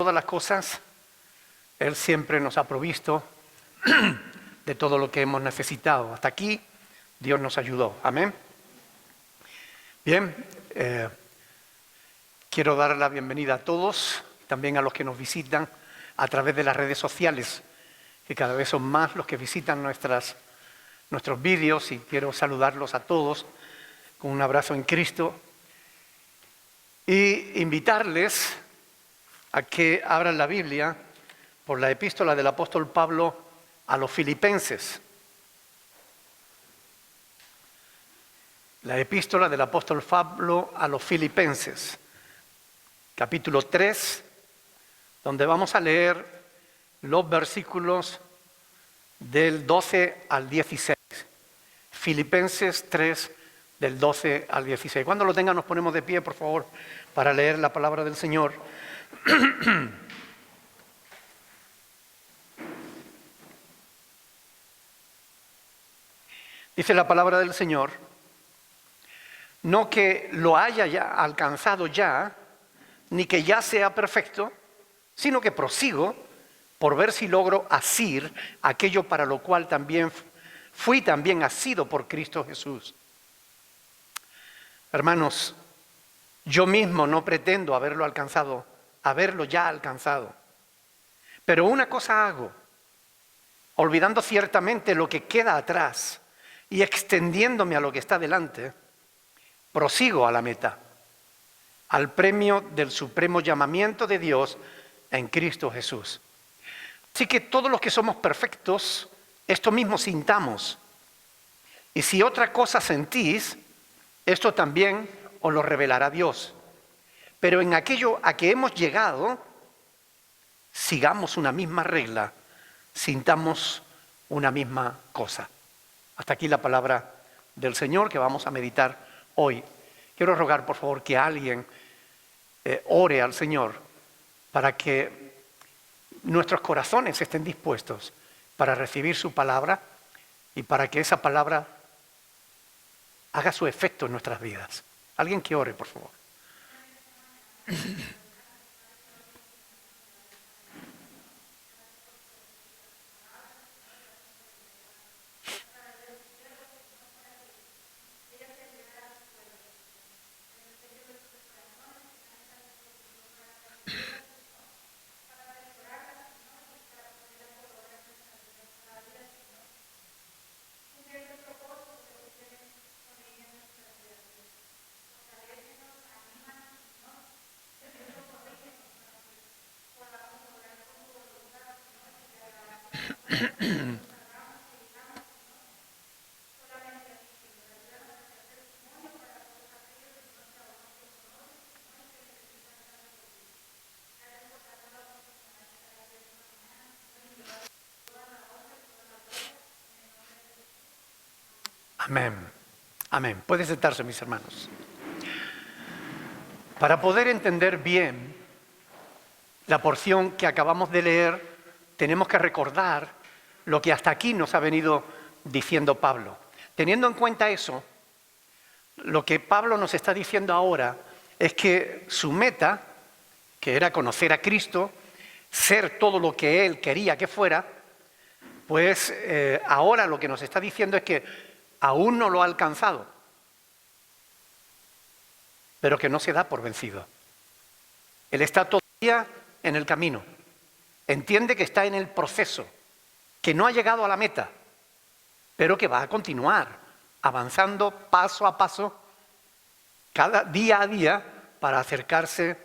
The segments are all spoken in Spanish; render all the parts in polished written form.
todas las cosas, Él siempre nos ha provisto de todo lo que hemos necesitado. Hasta aquí Dios nos ayudó. Amén. Bien, quiero dar la bienvenida a todos, también a los que nos visitan a través de las redes sociales, que cada vez son más los que visitan nuestros vídeos, y quiero saludarlos a todos con un abrazo en Cristo y invitarles a que abran la Biblia por la epístola del apóstol Pablo a los Filipenses. La epístola del apóstol Pablo a los Filipenses, capítulo 3, donde vamos a leer los versículos del 12 al 16. Filipenses 3, del 12 al 16. Cuando lo tengan nos ponemos de pie, por favor, para leer la palabra del Señor. Dice la palabra del Señor: no que lo haya ya alcanzado ya, ni que ya sea perfecto, sino que prosigo por ver si logro asir aquello para lo cual fui también asido por Cristo Jesús. Hermanos, yo mismo no pretendo haberlo ya alcanzado. Pero una cosa hago, olvidando ciertamente lo que queda atrás y extendiéndome a lo que está delante, prosigo a la meta, al premio del supremo llamamiento de Dios en Cristo Jesús. Así que todos los que somos perfectos, esto mismo sintamos. Y si otra cosa sentís, esto también os lo revelará Dios. Pero en aquello a que hemos llegado, sigamos una misma regla, sintamos una misma cosa. Hasta aquí la palabra del Señor que vamos a meditar hoy. Quiero rogar, por favor, que alguien ore al Señor para que nuestros corazones estén dispuestos para recibir su palabra y para que esa palabra haga su efecto en nuestras vidas. Alguien que ore, por favor. Amén. Amén. Pueden sentarse, mis hermanos. Para poder entender bien la porción que acabamos de leer, tenemos que recordar lo que hasta aquí nos ha venido diciendo Pablo. Teniendo en cuenta eso, lo que Pablo nos está diciendo ahora es que su meta, que era conocer a Cristo, ser todo lo que él quería que fuera, pues ahora lo que nos está diciendo es que aún no lo ha alcanzado, pero que no se da por vencido. Él está todavía en el camino, entiende que está en el proceso, que no ha llegado a la meta, pero que va a continuar avanzando paso a paso, cada día a día, para acercarse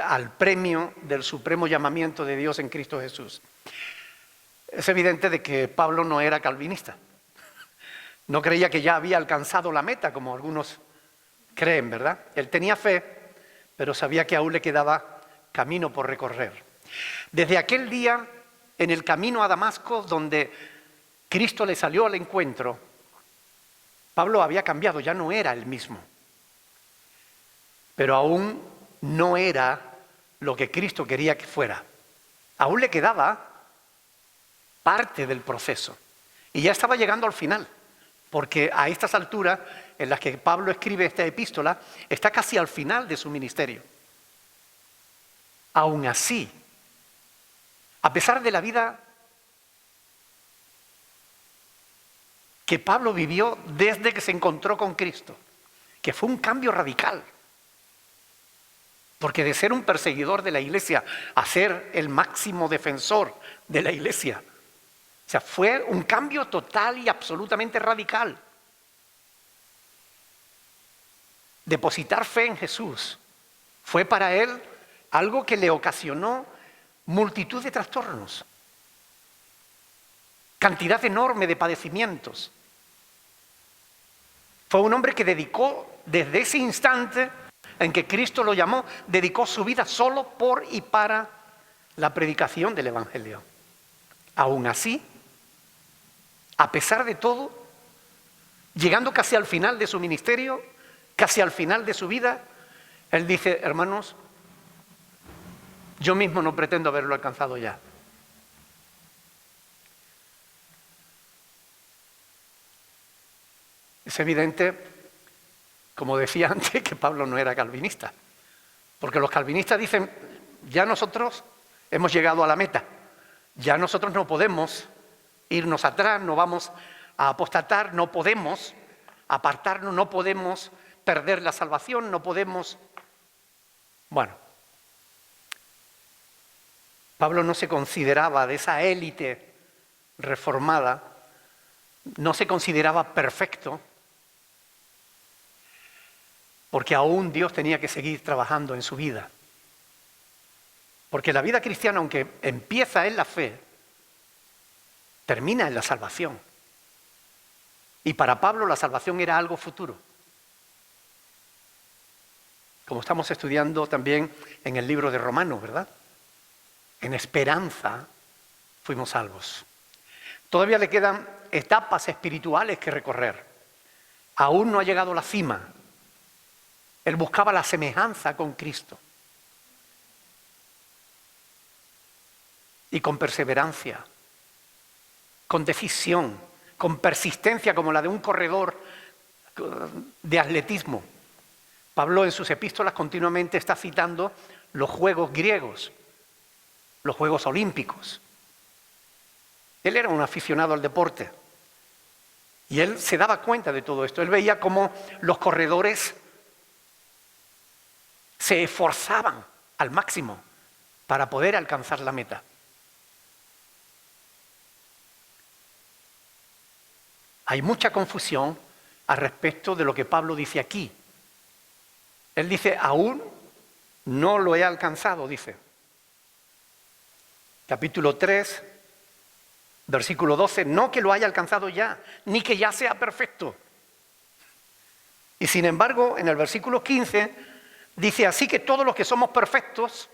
al premio del supremo llamamiento de Dios en Cristo Jesús. Es evidente de que Pablo no era calvinista. No creía que ya había alcanzado la meta, como algunos creen, ¿verdad? Él tenía fe, pero sabía que aún le quedaba camino por recorrer. Desde aquel día, en el camino a Damasco, donde Cristo le salió al encuentro, Pablo había cambiado, ya no era el mismo. Pero aún no era lo que Cristo quería que fuera. Aún le quedaba parte del proceso. Y ya estaba llegando al final. Porque a estas alturas en las que Pablo escribe esta epístola, está casi al final de su ministerio. Aún así, A pesar de la vida que Pablo vivió desde que se encontró con Cristo, que fue un cambio radical. Porque de ser un perseguidor de la iglesia a ser el máximo defensor de la iglesia, o sea, fue un cambio total y absolutamente radical. Depositar fe en Jesús fue para él algo que le ocasionó multitud de trastornos, cantidad enorme de padecimientos. Fue un hombre que dedicó, desde ese instante en que Cristo lo llamó, dedicó su vida solo por y para la predicación del Evangelio. Aún así, a pesar de todo, llegando casi al final de su ministerio, casi al final de su vida, él dice: hermanos, yo mismo no pretendo haberlo alcanzado ya. Es evidente, como decía antes, que Pablo no era calvinista, porque los calvinistas dicen: ya nosotros hemos llegado a la meta, ya nosotros no podemos irnos atrás, no vamos a apostatar, no podemos apartarnos, no podemos perder la salvación, no podemos... Bueno, Pablo no se consideraba de esa élite reformada, no se consideraba perfecto, porque aún Dios tenía que seguir trabajando en su vida. Porque la vida cristiana, aunque empieza en la fe, termina en la salvación. Y para Pablo la salvación era algo futuro. Como estamos estudiando también en el libro de Romanos, ¿verdad? En esperanza fuimos salvos. Todavía le quedan etapas espirituales que recorrer. Aún no ha llegado a la cima. Él buscaba la semejanza con Cristo. Y con perseverancia, con decisión, con persistencia como la de un corredor de atletismo. Pablo en sus epístolas continuamente está citando los Juegos griegos, los Juegos olímpicos. Él era un aficionado al deporte y él se daba cuenta de todo esto. Él veía cómo los corredores se esforzaban al máximo para poder alcanzar la meta. Hay mucha confusión al respecto de lo que Pablo dice aquí. Él dice: aún no lo he alcanzado, dice. Capítulo 3, versículo 12, no que lo haya alcanzado ya, ni que ya sea perfecto. Y sin embargo, en el versículo 15, dice: así que todos los que somos perfectos,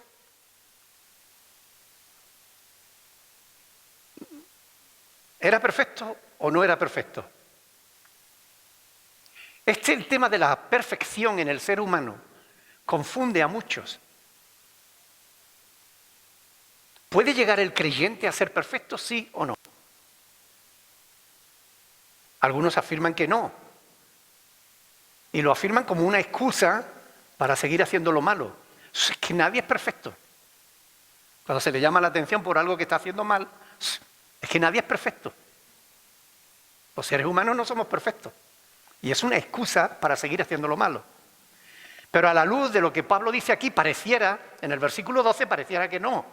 ¿era perfecto o no era perfecto? El tema de la perfección en el ser humano confunde a muchos. ¿Puede llegar el creyente a ser perfecto, sí o no? Algunos afirman que no. Y lo afirman como una excusa para seguir haciendo lo malo. Es que nadie es perfecto. Cuando se le llama la atención por algo que está haciendo mal, es que nadie es perfecto. Los seres humanos no somos perfectos. Y es una excusa para seguir haciendo lo malo. Pero a la luz de lo que Pablo dice aquí, pareciera, en el versículo 12, pareciera que no.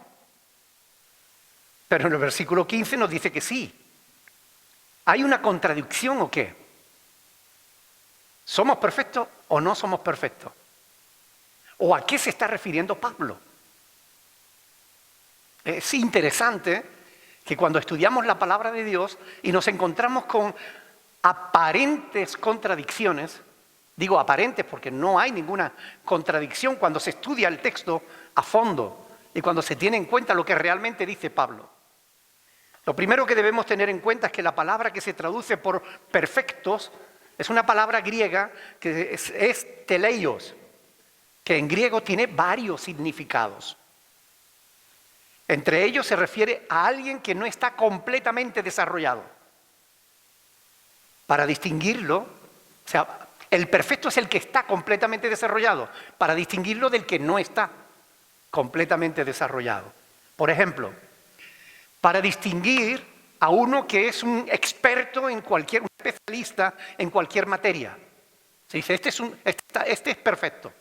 Pero en el versículo 15 nos dice que sí. ¿Hay una contradicción o qué? ¿Somos perfectos o no somos perfectos? ¿O a qué se está refiriendo Pablo? Es interesante que cuando estudiamos la palabra de Dios y nos encontramos con aparentes contradicciones, digo aparentes porque no hay ninguna contradicción cuando se estudia el texto a fondo y cuando se tiene en cuenta lo que realmente dice Pablo. Lo primero que debemos tener en cuenta es que la palabra que se traduce por perfectos es una palabra griega que es teleios, que en griego tiene varios significados. Entre ellos se refiere a alguien que no está completamente desarrollado. Para distinguirlo, o sea, el perfecto es el que está completamente desarrollado, para distinguirlo del que no está completamente desarrollado. Por ejemplo, para distinguir a uno que es un experto en cualquier, un especialista en cualquier materia. Se dice, este es perfecto.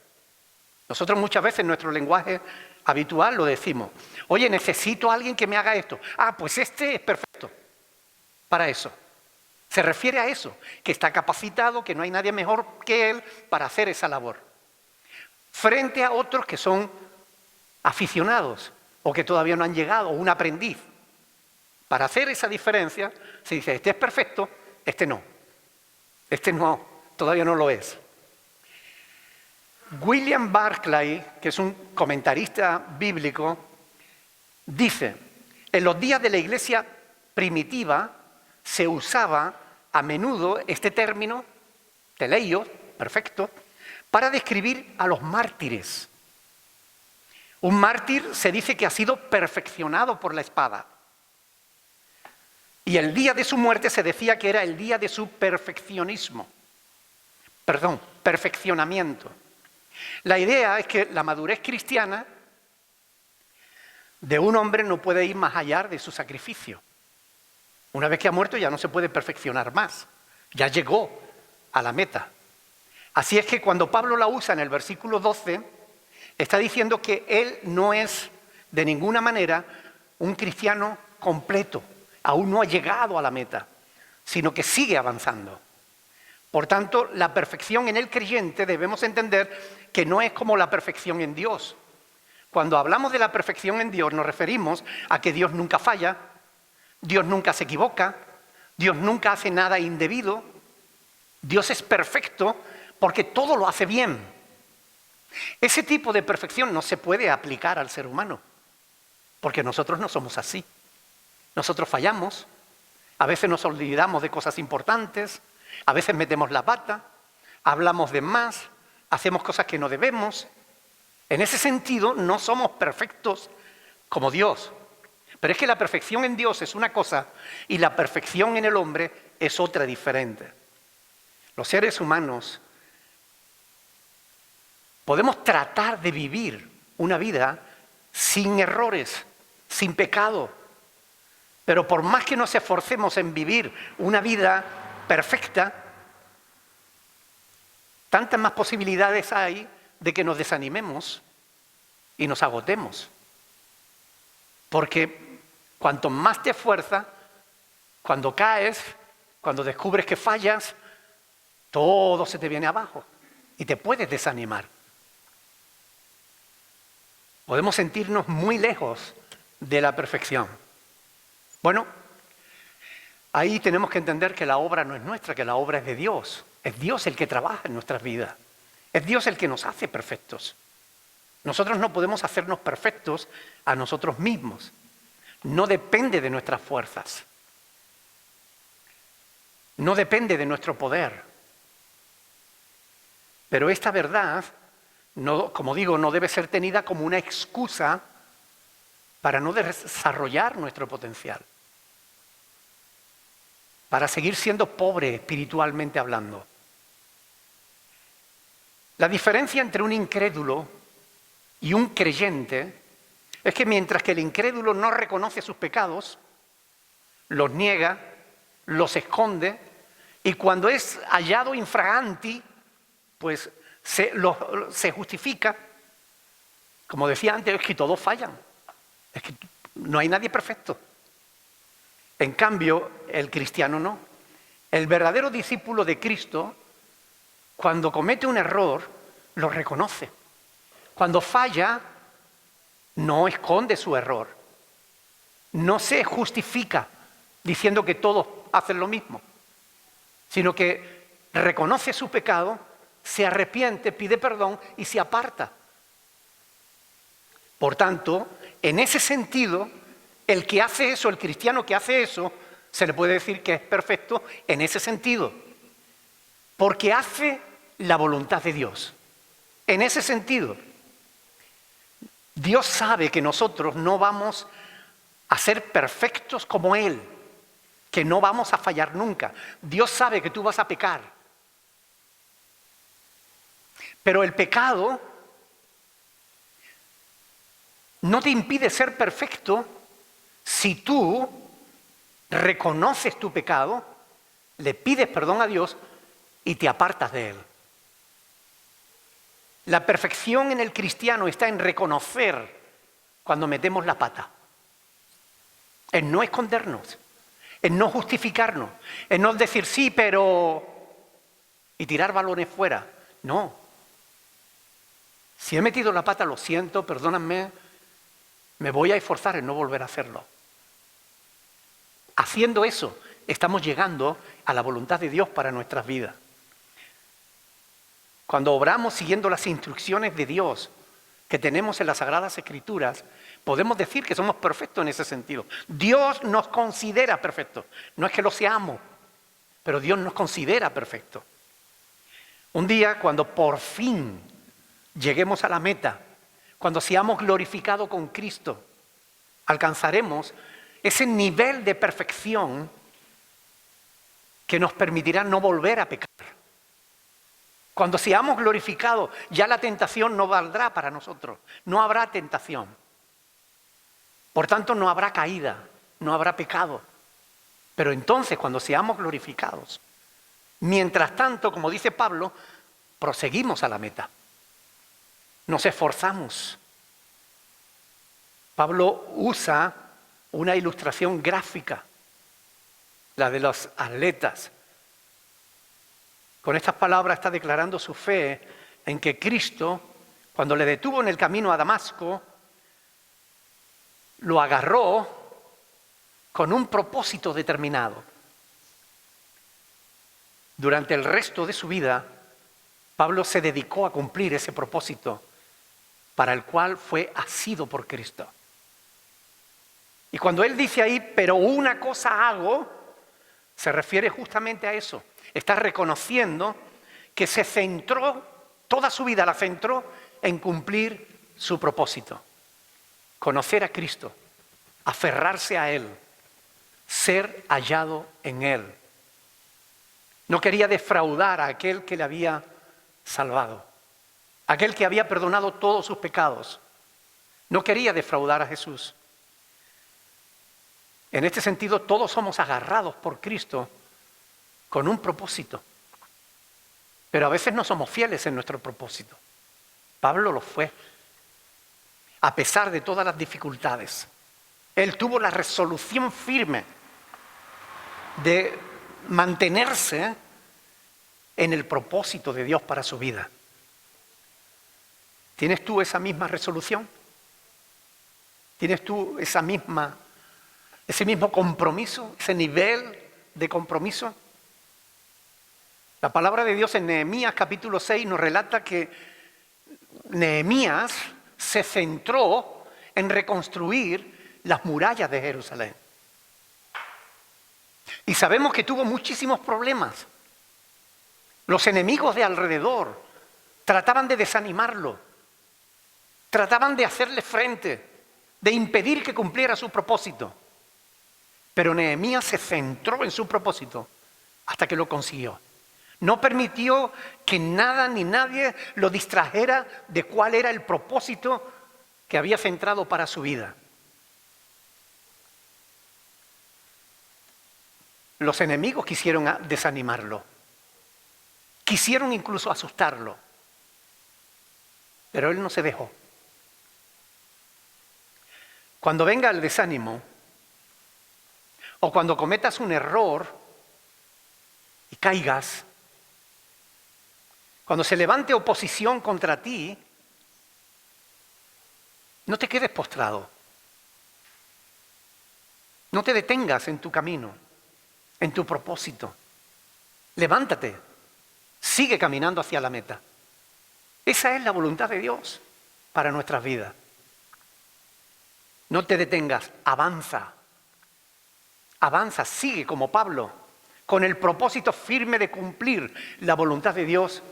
Nosotros muchas veces en nuestro lenguaje habitual lo decimos. Oye, necesito a alguien que me haga esto. Ah, pues este es perfecto para eso. Se refiere a eso, que está capacitado, que no hay nadie mejor que él para hacer esa labor. Frente a otros que son aficionados o que todavía no han llegado, o un aprendiz. Para hacer esa diferencia, se dice, este es perfecto, este no. Este no, todavía no lo es. William Barclay, que es un comentarista bíblico, dice, en los días de la iglesia primitiva se usaba a menudo este término, teleios, perfecto, para describir a los mártires. Un mártir se dice que ha sido perfeccionado por la espada. Y el día de su muerte se decía que era el día de su perfeccionamiento. La idea es que la madurez cristiana de un hombre no puede ir más allá de su sacrificio. Una vez que ha muerto ya no se puede perfeccionar más. Ya llegó a la meta. Así es que cuando Pablo la usa en el versículo 12, está diciendo que él no es de ninguna manera un cristiano completo. Aún no ha llegado a la meta, sino que sigue avanzando. Por tanto, la perfección en el creyente debemos entender que no es como la perfección en Dios. Cuando hablamos de la perfección en Dios nos referimos a que Dios nunca falla, Dios nunca se equivoca, Dios nunca hace nada indebido. Dios es perfecto porque todo lo hace bien. Ese tipo de perfección no se puede aplicar al ser humano, porque nosotros no somos así. Nosotros fallamos, a veces nos olvidamos de cosas importantes, a veces metemos la pata, hablamos de más, hacemos cosas que no debemos. En ese sentido, no somos perfectos como Dios. Pero es que la perfección en Dios es una cosa y la perfección en el hombre es otra diferente. Los seres humanos podemos tratar de vivir una vida sin errores, sin pecado. Pero por más que nos esforcemos en vivir una vida perfecta, tantas más posibilidades hay de que nos desanimemos y nos agotemos. Porque cuanto más te esfuerzas, cuando caes, cuando descubres que fallas, todo se te viene abajo y te puedes desanimar. Podemos sentirnos muy lejos de la perfección. Bueno, ahí tenemos que entender que la obra no es nuestra, que la obra es de Dios. Es Dios el que trabaja en nuestras vidas. Es Dios el que nos hace perfectos. Nosotros no podemos hacernos perfectos a nosotros mismos. No depende de nuestras fuerzas. No depende de nuestro poder. Pero esta verdad, no, como digo, no debe ser tenida como una excusa para no desarrollar nuestro potencial. Para seguir siendo pobre espiritualmente hablando. La diferencia entre un incrédulo y un creyente es que mientras que el incrédulo no reconoce sus pecados, los niega, los esconde y cuando es hallado infraganti, pues se justifica. Como decía antes, es que todos fallan, es que no hay nadie perfecto. En cambio, el cristiano no. El verdadero discípulo de Cristo, cuando comete un error, lo reconoce. Cuando falla, no esconde su error. No se justifica diciendo que todos hacen lo mismo, sino que reconoce su pecado, se arrepiente, pide perdón y se aparta. Por tanto, en ese sentido, el que hace eso, el cristiano que hace eso, se le puede decir que es perfecto en ese sentido, porque hace la voluntad de Dios. En ese sentido, Dios sabe que nosotros no vamos a ser perfectos como Él, que no vamos a fallar nunca. Dios sabe que tú vas a pecar. Pero el pecado no te impide ser perfecto Si tú reconoces tu pecado, le pides perdón a Dios y te apartas de él. La perfección en el cristiano está en reconocer cuando metemos la pata, en no escondernos, en no justificarnos, en no decir sí, pero... y tirar balones fuera. No. Si he metido la pata, lo siento, perdóname, me voy a esforzar en no volver a hacerlo. Haciendo eso, estamos llegando a la voluntad de Dios para nuestras vidas. Cuando obramos siguiendo las instrucciones de Dios que tenemos en las Sagradas Escrituras, podemos decir que somos perfectos en ese sentido. Dios nos considera perfectos. No es que lo seamos, pero Dios nos considera perfectos. Un día, cuando por fin lleguemos a la meta, cuando seamos glorificados con Cristo, alcanzaremos ese nivel de perfección que nos permitirá no volver a pecar. Cuando seamos glorificados, ya la tentación no valdrá para nosotros. No habrá tentación. Por tanto, no habrá caída, no habrá pecado. Pero entonces, cuando seamos glorificados, mientras tanto, como dice Pablo, proseguimos a la meta. Nos esforzamos. Pablo usa una ilustración gráfica, la de los atletas. Con estas palabras está declarando su fe en que Cristo, cuando le detuvo en el camino a Damasco, lo agarró con un propósito determinado. Durante el resto de su vida, Pablo se dedicó a cumplir ese propósito para el cual fue asido por Cristo. Y cuando él dice ahí, pero una cosa hago, se refiere justamente a eso. Está reconociendo que se centró, toda su vida la centró en cumplir su propósito. Conocer a Cristo, aferrarse a Él, ser hallado en Él. No quería defraudar a aquel que le había salvado, aquel que había perdonado todos sus pecados. No quería defraudar a Jesús. En este sentido, todos somos agarrados por Cristo con un propósito. Pero a veces no somos fieles en nuestro propósito. Pablo lo fue. A pesar de todas las dificultades, él tuvo la resolución firme de mantenerse en el propósito de Dios para su vida. ¿Tienes tú esa misma resolución? ¿Tienes tú ese mismo compromiso, ese nivel de compromiso? La palabra de Dios en Nehemías capítulo 6 nos relata que Nehemías se centró en reconstruir las murallas de Jerusalén. Y sabemos que tuvo muchísimos problemas. Los enemigos de alrededor trataban de desanimarlo, trataban de hacerle frente, de impedir que cumpliera su propósito. Pero Nehemías se centró en su propósito hasta que lo consiguió. No permitió que nada ni nadie lo distrajera de cuál era el propósito que había centrado para su vida. Los enemigos quisieron desanimarlo, quisieron incluso asustarlo, pero él no se dejó. Cuando venga el desánimo, o cuando cometas un error y caigas, cuando se levante oposición contra ti, no te quedes postrado. No te detengas en tu camino, en tu propósito. Levántate, sigue caminando hacia la meta. Esa es la voluntad de Dios para nuestras vidas. No te detengas, avanza. Avanza, sigue como Pablo, con el propósito firme de cumplir la voluntad de Dios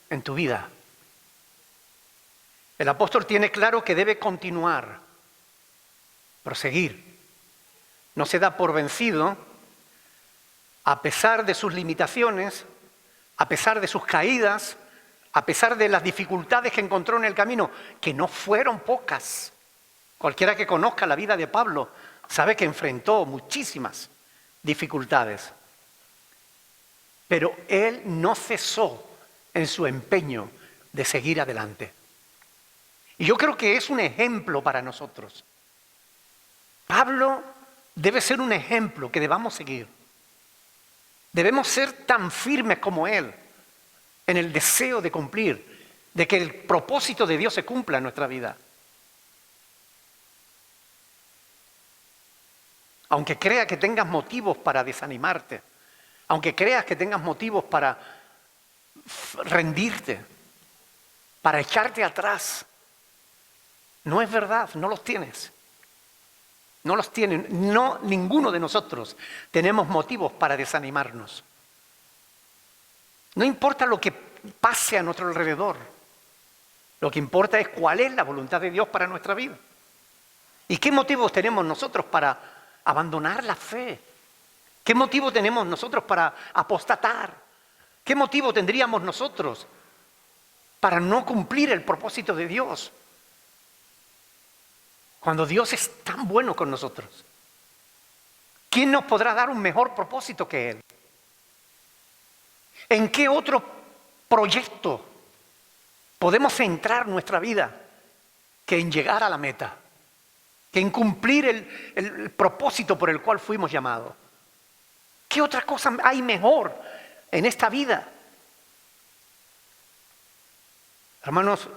en tu vida. El apóstol tiene claro que debe continuar, proseguir. No se da por vencido a pesar de sus limitaciones, a pesar de sus caídas, a pesar de las dificultades que encontró en el camino, que no fueron pocas. Cualquiera que conozca la vida de Pablo Sabe que enfrentó muchísimas dificultades, pero él no cesó en su empeño de seguir adelante. Y yo creo que es un ejemplo para nosotros. Pablo debe ser un ejemplo que debamos seguir. Debemos ser tan firmes como él en el deseo de cumplir, de que el propósito de Dios se cumpla en nuestra vida. Aunque creas que tengas motivos para desanimarte, aunque creas que tengas motivos para rendirte, para echarte atrás, no es verdad, no los tienes. No los tienen, no, ninguno de nosotros tenemos motivos para desanimarnos. No importa lo que pase a nuestro alrededor, lo que importa es cuál es la voluntad de Dios para nuestra vida. ¿Y qué motivos tenemos nosotros para abandonar la fe? ¿Qué motivo tenemos nosotros para apostatar? ¿Qué motivo tendríamos nosotros para no cumplir el propósito de Dios? Cuando Dios es tan bueno con nosotros, ¿quién nos podrá dar un mejor propósito que Él? ¿En qué otro proyecto podemos centrar nuestra vida que en llegar a la meta? Que en cumplir el propósito por el cual fuimos llamados. ¿Qué otra cosa hay mejor en esta vida? Hermanos,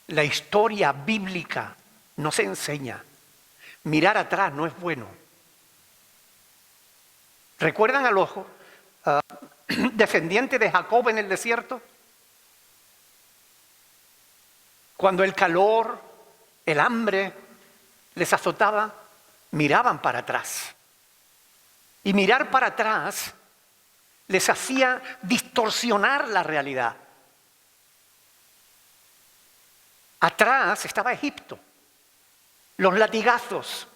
la historia bíblica nos enseña. Mirar atrás no es bueno. ¿Recuerdan a los descendientes de Jacob en el desierto? Cuando el calor, el hambre les azotaba, miraban para atrás. Y mirar para atrás les hacía distorsionar la realidad. Atrás estaba Egipto, los latigazos,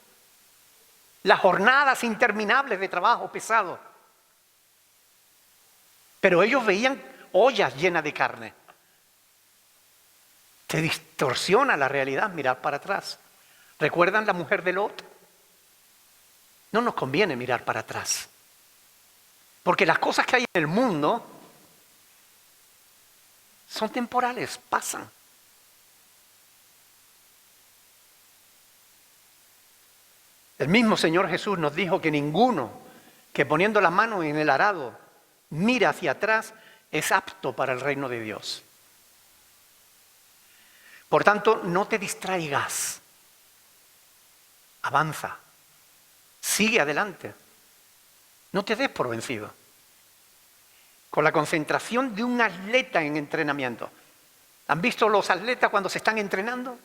las jornadas interminables de trabajo pesado. Pero ellos veían ollas llenas de carne. Te distorsiona la realidad mirar para atrás. ¿Recuerdan la mujer de Lot? No nos conviene mirar para atrás. Porque las cosas que hay en el mundo son temporales, pasan. El mismo Señor Jesús nos dijo que ninguno que poniendo la mano en el arado mira hacia atrás es apto para el reino de Dios. Por tanto, no te distraigas. Avanza. Sigue adelante. No te des por vencido. Con la concentración de un atleta en entrenamiento. ¿Han visto los atletas cuando se están entrenando?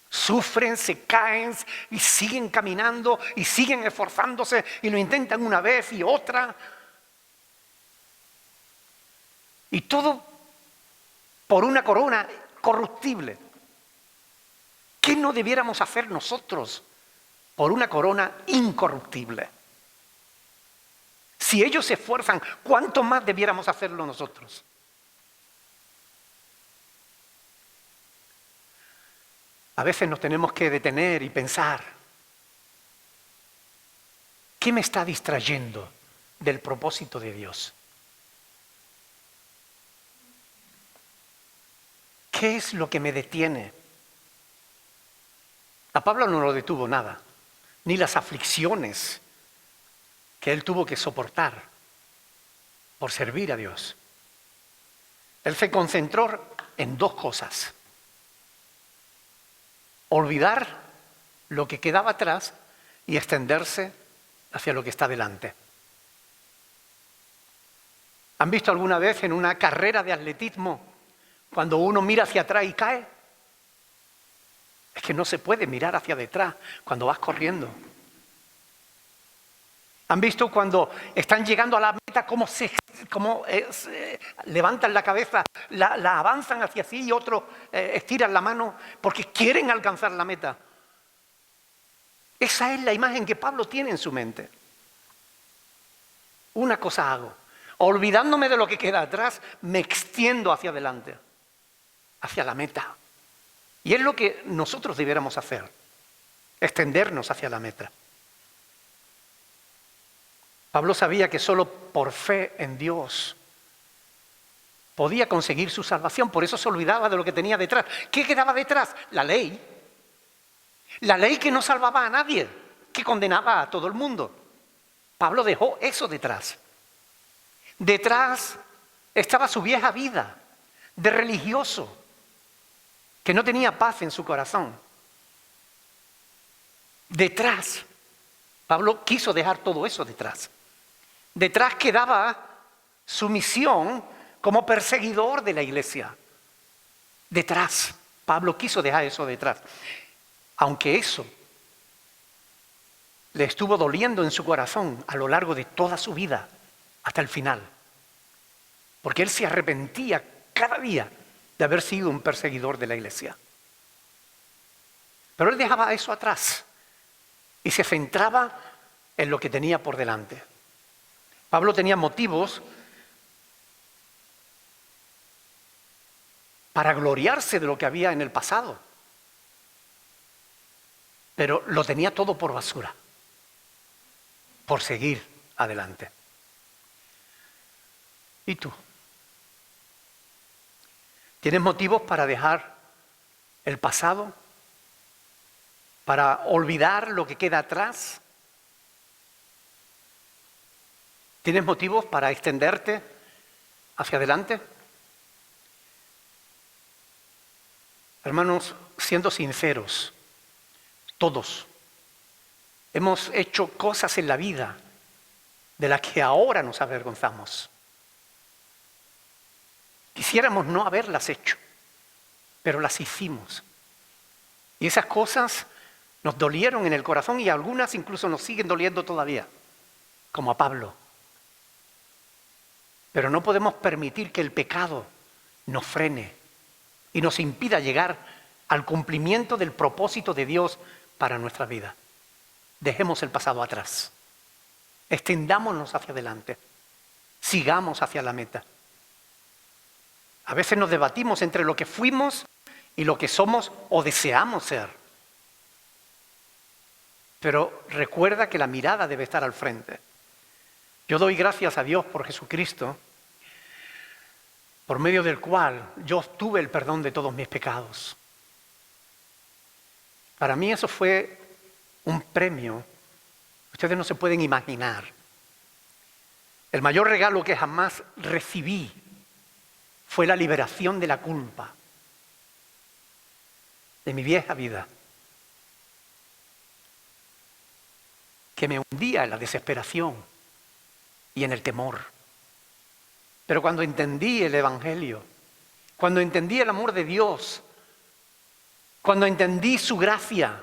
Sufren, se caen y siguen caminando y siguen esforzándose y lo intentan una vez y otra. Y todo por una corona corruptible. ¿Qué no debiéramos hacer nosotros por una corona incorruptible? Si ellos se esfuerzan, ¿cuánto más debiéramos hacerlo nosotros? A veces nos tenemos que detener y pensar, ¿qué me está distrayendo del propósito de Dios? ¿Qué es lo que me detiene? A Pablo no lo detuvo nada, ni las aflicciones que él tuvo que soportar por servir a Dios. Él se concentró en dos cosas. Olvidar lo que quedaba atrás y extenderse hacia lo que está delante. ¿Han visto alguna vez en una carrera de atletismo cuando uno mira hacia atrás y cae? Es que no se puede mirar hacia detrás cuando vas corriendo. ¿Han visto cuando están llegando a la meta cómo levantan la cabeza, la avanzan hacia sí y otros estiran la mano porque quieren alcanzar la meta? Esa es la imagen que Pablo tiene en su mente. Una cosa hago, olvidándome de lo que queda atrás, me extiendo hacia adelante, hacia la meta. Y es lo que nosotros debiéramos hacer. extendernos hacia la meta. Pablo sabía que solo por fe en Dios podía conseguir su salvación, por eso se olvidaba de lo que tenía detrás. ¿Qué quedaba detrás? La ley. La ley que no salvaba a nadie, que condenaba a todo el mundo. Pablo dejó eso detrás. Detrás estaba su vieja vida de religioso, que no tenía paz en su corazón. Detrás, Pablo quiso dejar todo eso detrás. Detrás quedaba su misión como perseguidor de la iglesia. Detrás, Pablo quiso dejar eso detrás. Aunque eso le estuvo doliendo en su corazón a lo largo de toda su vida, hasta el final. Porque él se arrepentía cada día de haber sido un perseguidor de la iglesia. Pero él dejaba eso atrás y se centraba en lo que tenía por delante. Pablo tenía motivos para gloriarse de lo que había en el pasado, pero lo tenía todo por basura, por seguir adelante. ¿Y tú? ¿Tienes motivos para dejar el pasado? ¿Para olvidar lo que queda atrás? ¿Tienes motivos para extenderte hacia adelante? Hermanos, siendo sinceros, todos hemos hecho cosas en la vida de las que ahora nos avergonzamos. Quisiéramos no haberlas hecho, pero las hicimos. Y esas cosas nos dolieron en el corazón y algunas incluso nos siguen doliendo todavía, como a Pablo. Pero no podemos permitir que el pecado nos frene y nos impida llegar al cumplimiento del propósito de Dios para nuestra vida. Dejemos el pasado atrás. Extendámonos hacia adelante. Sigamos hacia la meta. A veces nos debatimos entre lo que fuimos y lo que somos o deseamos ser. Pero recuerda que la mirada debe estar al frente. Yo doy gracias a Dios por Jesucristo, por medio del cual yo obtuve el perdón de todos mis pecados. Para mí eso fue un premio. Ustedes no se pueden imaginar. El mayor regalo que jamás recibí fue la liberación de la culpa, de mi vieja vida, que me hundía en la desesperación y en el temor. Pero cuando entendí el Evangelio, cuando entendí el amor de Dios, cuando entendí su gracia,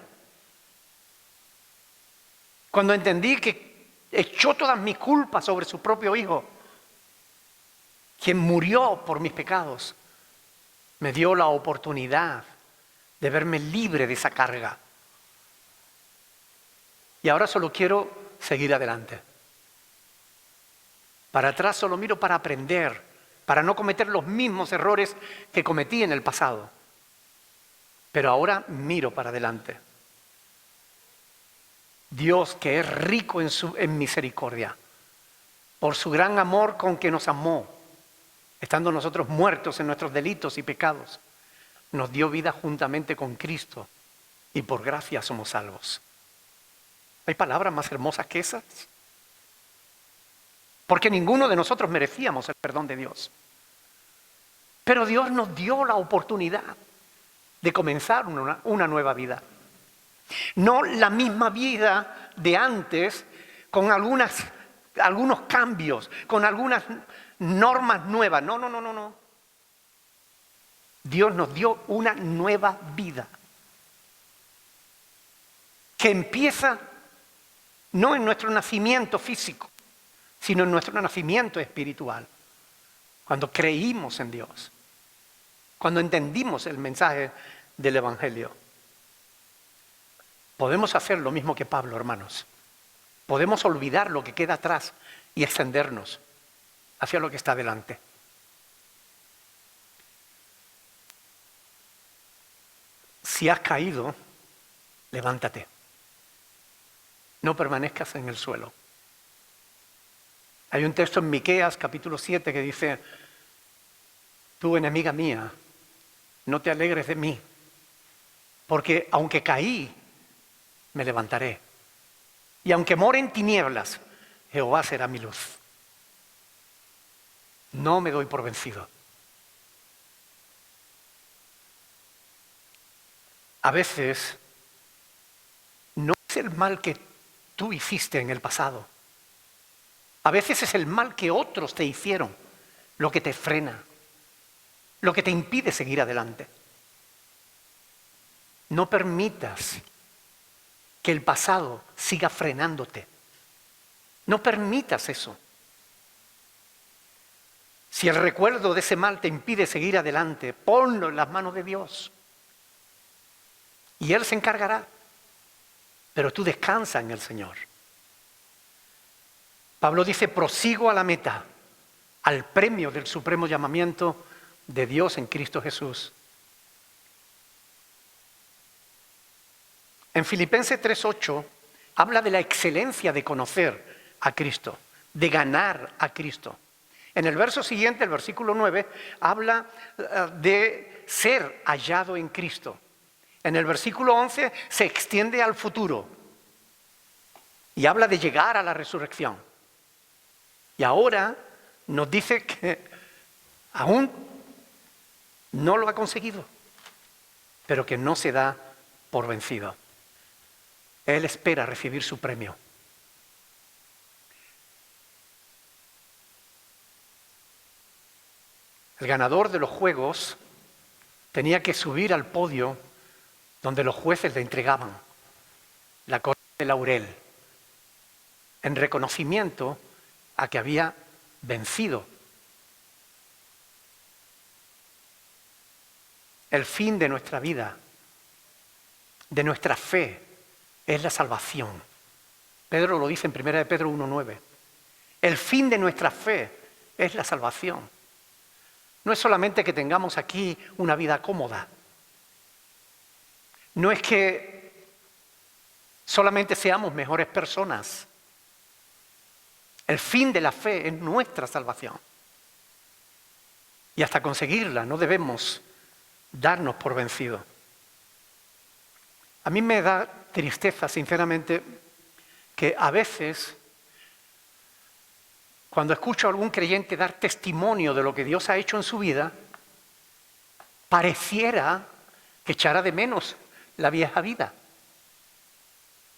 cuando entendí que echó todas mis culpas sobre su propio Hijo, quien murió por mis pecados, me dio la oportunidad de verme libre de esa carga. Y ahora solo quiero seguir adelante. Para atrás solo miro para aprender, para no cometer los mismos errores que cometí en el pasado. Pero ahora miro para adelante. Dios, que es rico en misericordia, por su gran amor con que nos amó, estando nosotros muertos en nuestros delitos y pecados, nos dio vida juntamente con Cristo y por gracia somos salvos. ¿Hay palabras más hermosas que esas? Porque ninguno de nosotros merecíamos el perdón de Dios. Pero Dios nos dio la oportunidad de comenzar una nueva vida. No la misma vida de antes, con algunos cambios, con algunas normas nuevas. No. Dios nos dio una nueva vida que empieza no en nuestro nacimiento físico, sino en nuestro nacimiento espiritual. Cuando creímos en Dios, cuando entendimos el mensaje del Evangelio. Podemos hacer lo mismo que Pablo, hermanos. Podemos olvidar lo que queda atrás y extendernos hacia lo que está delante. Si has caído, levántate. no permanezcas en el suelo. Hay un texto en Miqueas, capítulo 7, que dice: tú, enemiga mía, no te alegres de mí, porque aunque caí, me levantaré. Y aunque more en tinieblas, Jehová será mi luz. No me doy por vencido. A veces no es el mal que tú hiciste en el pasado. A veces es el mal que otros te hicieron lo que te frena, lo que te impide seguir adelante. No permitas que el pasado siga frenándote. No permitas eso. Si el recuerdo de ese mal te impide seguir adelante, ponlo en las manos de Dios. Y Él se encargará. Pero tú descansa en el Señor. Pablo dice: prosigo a la meta, al premio del supremo llamamiento de Dios en Cristo Jesús. En Filipenses 3:8 habla de la excelencia de conocer a Cristo, de ganar a Cristo. En el verso siguiente, el versículo 9, habla de ser hallado en Cristo. En el versículo 11 se extiende al futuro y habla de llegar a la resurrección. Y ahora nos dice que aún no lo ha conseguido, pero que no se da por vencido. Él espera recibir su premio. El ganador de los juegos tenía que subir al podio donde los jueces le entregaban la corona de laurel en reconocimiento a que había vencido. El fin de nuestra vida, de nuestra fe, es la salvación. Pedro lo dice en 1 de Pedro 1:9. El fin de nuestra fe es la salvación. No es solamente que tengamos aquí una vida cómoda. No es que solamente seamos mejores personas. El fin de la fe es nuestra salvación. Y hasta conseguirla no debemos darnos por vencidos. A mí me da tristeza, sinceramente, que a veces, cuando escucho a algún creyente dar testimonio de lo que Dios ha hecho en su vida, pareciera que echará de menos la vieja vida.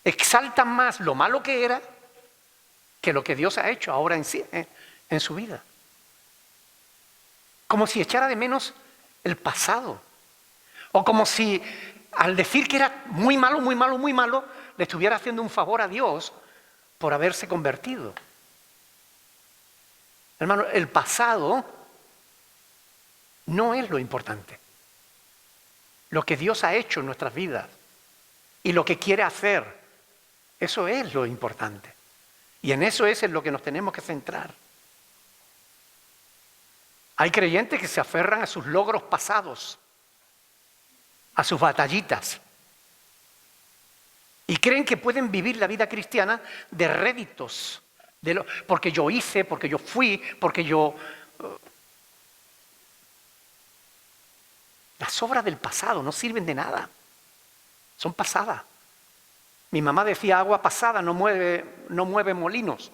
Exaltan más lo malo que era que lo que Dios ha hecho ahora en su vida. Como si echara de menos el pasado. O como si al decir que era muy malo, muy malo, muy malo, le estuviera haciendo un favor a Dios por haberse convertido. Hermano, el pasado no es lo importante. Lo que Dios ha hecho en nuestras vidas y lo que quiere hacer, eso es lo importante. Y en eso es en lo que nos tenemos que centrar. Hay creyentes que se aferran a sus logros pasados, a sus batallitas, y creen que pueden vivir la vida cristiana de réditos, porque yo hice, porque yo fui, porque yo... Las obras del pasado no sirven de nada, son pasadas. Mi mamá decía: agua pasada no mueve molinos.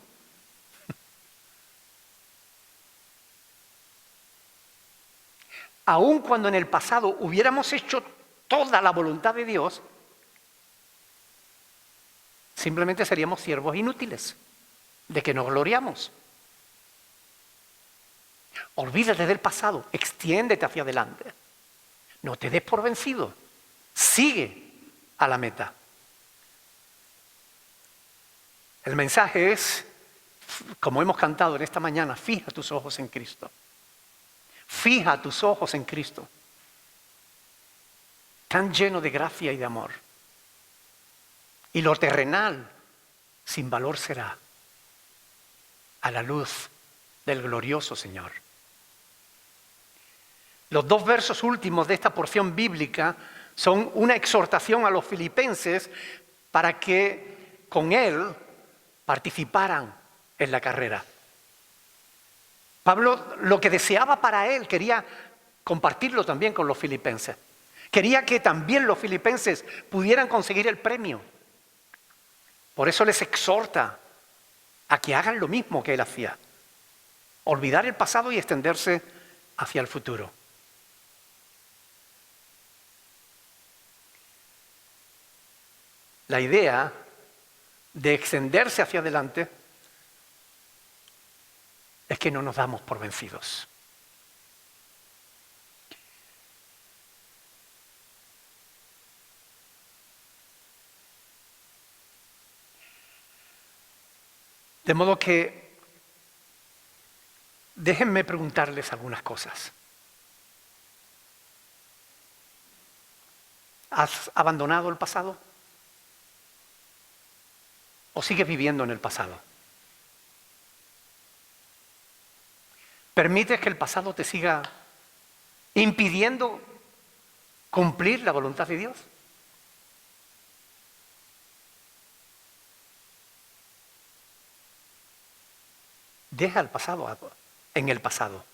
Aun cuando en el pasado hubiéramos hecho toda la voluntad de Dios, simplemente seríamos siervos inútiles, de que nos gloriamos. Olvídate del pasado, extiéndete hacia adelante. No te des por vencido, sigue a la meta. El mensaje es, como hemos cantado en esta mañana: fija tus ojos en Cristo. Fija tus ojos en Cristo, tan lleno de gracia y de amor. Y lo terrenal, sin valor será, a la luz del glorioso Señor. Los dos versos últimos de esta porción bíblica son una exhortación a los filipenses para que con Él participaran en la carrera. Pablo lo que deseaba para él quería compartirlo también con los filipenses. Quería que también los filipenses pudieran conseguir el premio. Por eso les exhorta a que hagan lo mismo que él hacía. Olvidar el pasado y extenderse hacia el futuro. La idea de extenderse hacia adelante es que no nos damos por vencidos. De modo que déjenme preguntarles algunas cosas. ¿Has abandonado el pasado? ¿O sigues viviendo en el pasado? ¿Permites que el pasado te siga impidiendo cumplir la voluntad de Dios? Deja el pasado en el pasado.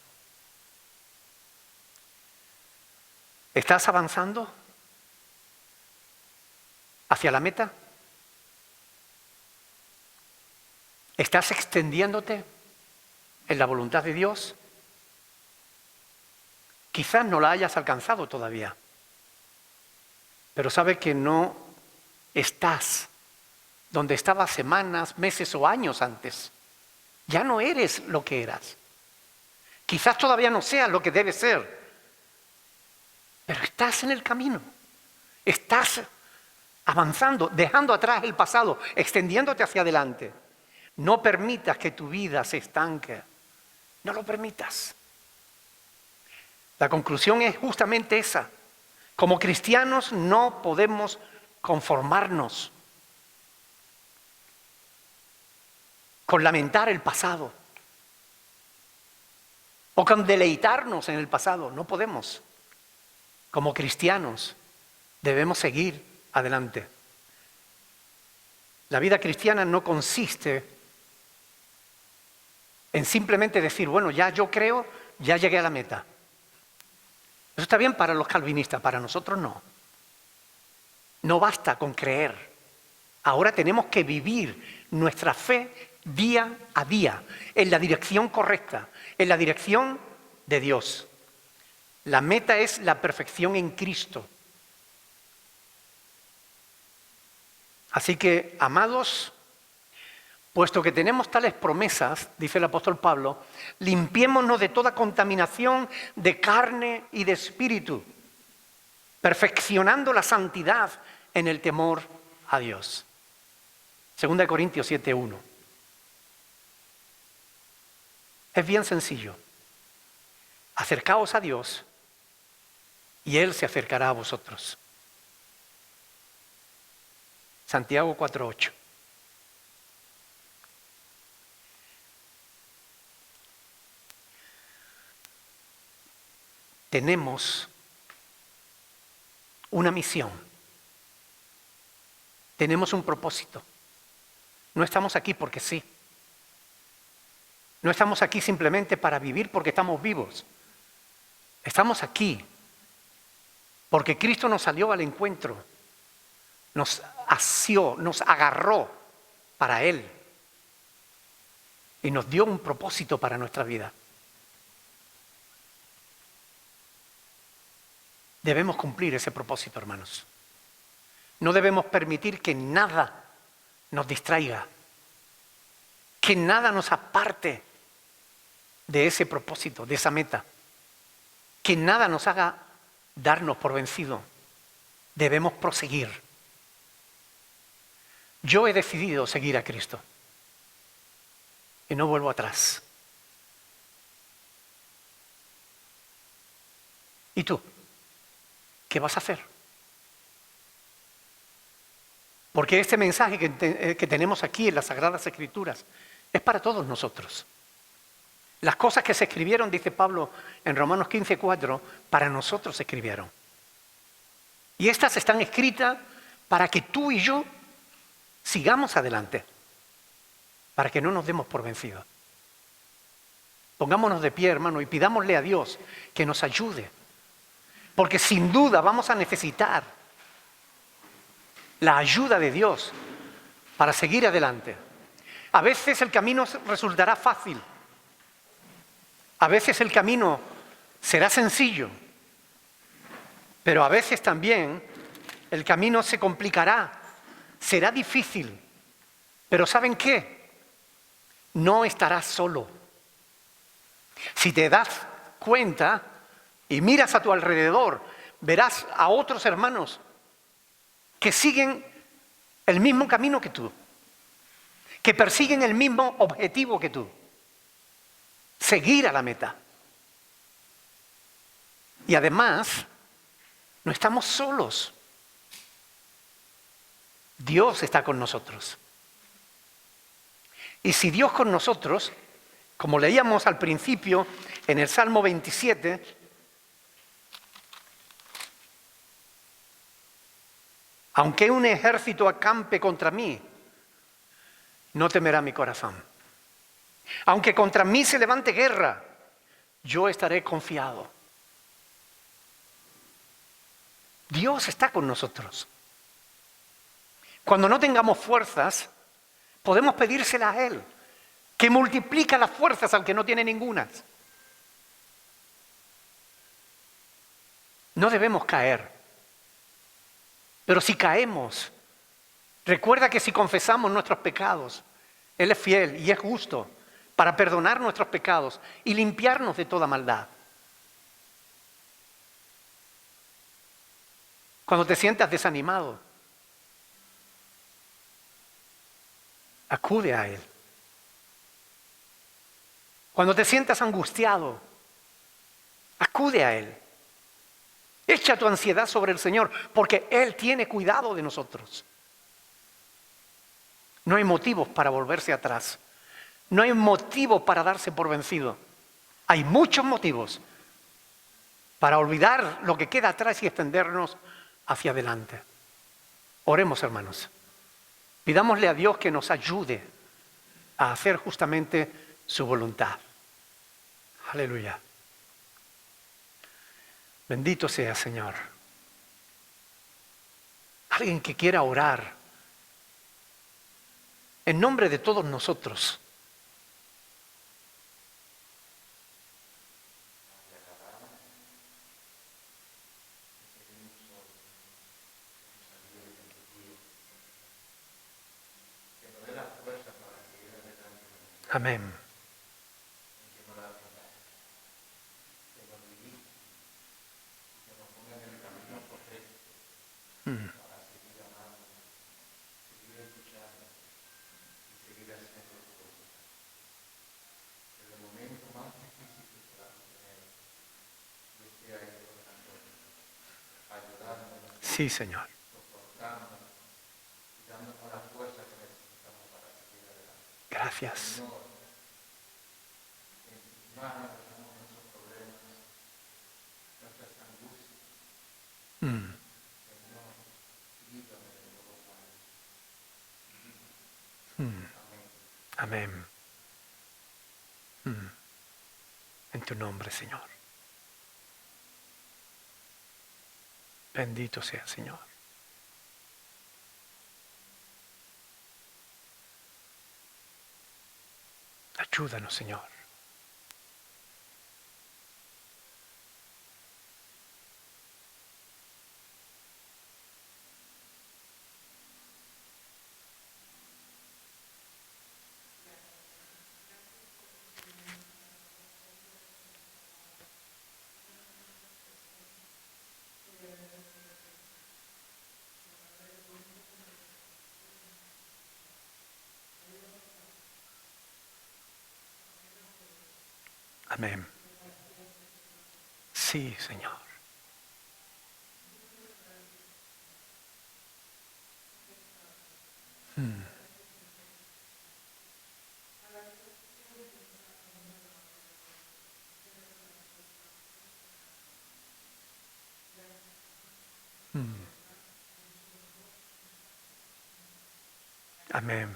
¿Estás avanzando hacia la meta? ¿Estás extendiéndote en la voluntad de Dios? Quizás no la hayas alcanzado todavía, pero sabes que no estás donde estabas semanas, meses o años antes. Ya no eres lo que eras. Quizás todavía no seas lo que debes ser, pero estás en el camino. Estás avanzando, dejando atrás el pasado, extendiéndote hacia adelante. No permitas que tu vida se estanque. No lo permitas. La conclusión es justamente esa. Como cristianos no podemos conformarnos con lamentar el pasado o con deleitarnos en el pasado. No podemos. Como cristianos debemos seguir adelante. La vida cristiana no consiste en simplemente decir, bueno, ya yo creo, ya llegué a la meta. Eso está bien para los calvinistas, para nosotros no. No basta con creer. Ahora tenemos que vivir nuestra fe día a día, en la dirección correcta, en la dirección de Dios. La meta es la perfección en Cristo. Así que, amados, puesto que tenemos tales promesas, dice el apóstol Pablo, limpiémonos de toda contaminación de carne y de espíritu, perfeccionando la santidad en el temor a Dios. 2 Corintios 7:1. Es bien sencillo. Acercaos a Dios y Él se acercará a vosotros. Santiago 4:8. Tenemos una misión. Tenemos un propósito. No estamos aquí porque sí. No estamos aquí simplemente para vivir porque estamos vivos. Estamos aquí porque Cristo nos salió al encuentro, nos asió, nos agarró para Él y nos dio un propósito para nuestra vida. Debemos cumplir ese propósito, hermanos. No debemos permitir que nada nos distraiga, que nada nos aparte de ese propósito, de esa meta, que nada nos haga darnos por vencido. Debemos proseguir. Yo he decidido seguir a Cristo y no vuelvo atrás. ¿Y tú? ¿Qué vas a hacer? Porque este mensaje que tenemos aquí en las Sagradas Escrituras es para todos nosotros. Las cosas que se escribieron, dice Pablo en Romanos 15:4, para nosotros se escribieron. Y estas están escritas para que tú y yo Sigamos adelante para que no nos demos por vencidos. Pongámonos de pie, hermano, y pidámosle a Dios que nos ayude. Porque sin duda vamos a necesitar la ayuda de Dios para seguir adelante. A veces el camino resultará fácil. A veces el camino será sencillo. Pero a veces también el camino se complicará. Será difícil. Pero ¿saben qué? No estarás solo. Si te das cuenta y miras a tu alrededor, verás a otros hermanos que siguen el mismo camino que tú, que persiguen el mismo objetivo que tú, seguir a la meta. Y además, no estamos solos. Dios está con nosotros. Y si Dios con nosotros, como leíamos al principio en el Salmo 27, aunque un ejército acampe contra mí, no temerá mi corazón. Aunque contra mí se levante guerra, yo estaré confiado. Dios está con nosotros. Cuando no tengamos fuerzas, podemos pedírsela a Él, que multiplica las fuerzas al que no tiene ningunas. No debemos caer. Pero si caemos, recuerda que si confesamos nuestros pecados, Él es fiel y es justo para perdonar nuestros pecados y limpiarnos de toda maldad. Cuando te sientas desanimado, acude a Él. Cuando te sientas angustiado, acude a Él. Echa tu ansiedad sobre el Señor, porque Él tiene cuidado de nosotros. No hay motivos para volverse atrás. No hay motivo para darse por vencido. Hay muchos motivos para olvidar lo que queda atrás y extendernos hacia adelante. Oremos, hermanos. Pidámosle a Dios que nos ayude a hacer justamente su voluntad. Aleluya. Bendito sea, Señor. Alguien que quiera orar en nombre de todos nosotros. Amén. Sí, Señor. Gracias. Amén. En tu nombre, Señor. Bendito sea, Señor. Ayúdanos, Señor. Amén. Sí, Señor. Amén.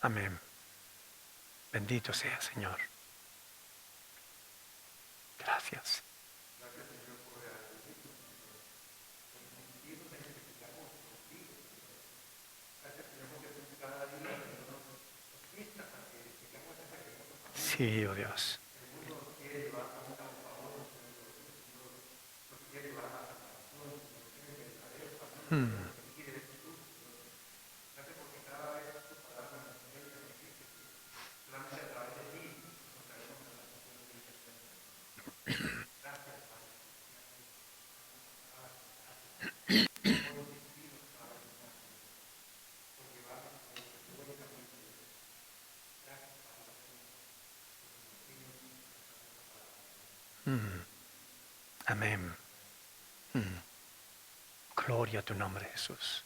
Amén. Bendito sea, Señor. Gracias. Sí, oh Dios. Mm. Mm. Amén. Mm. Gloria a tu nombre, Jesús.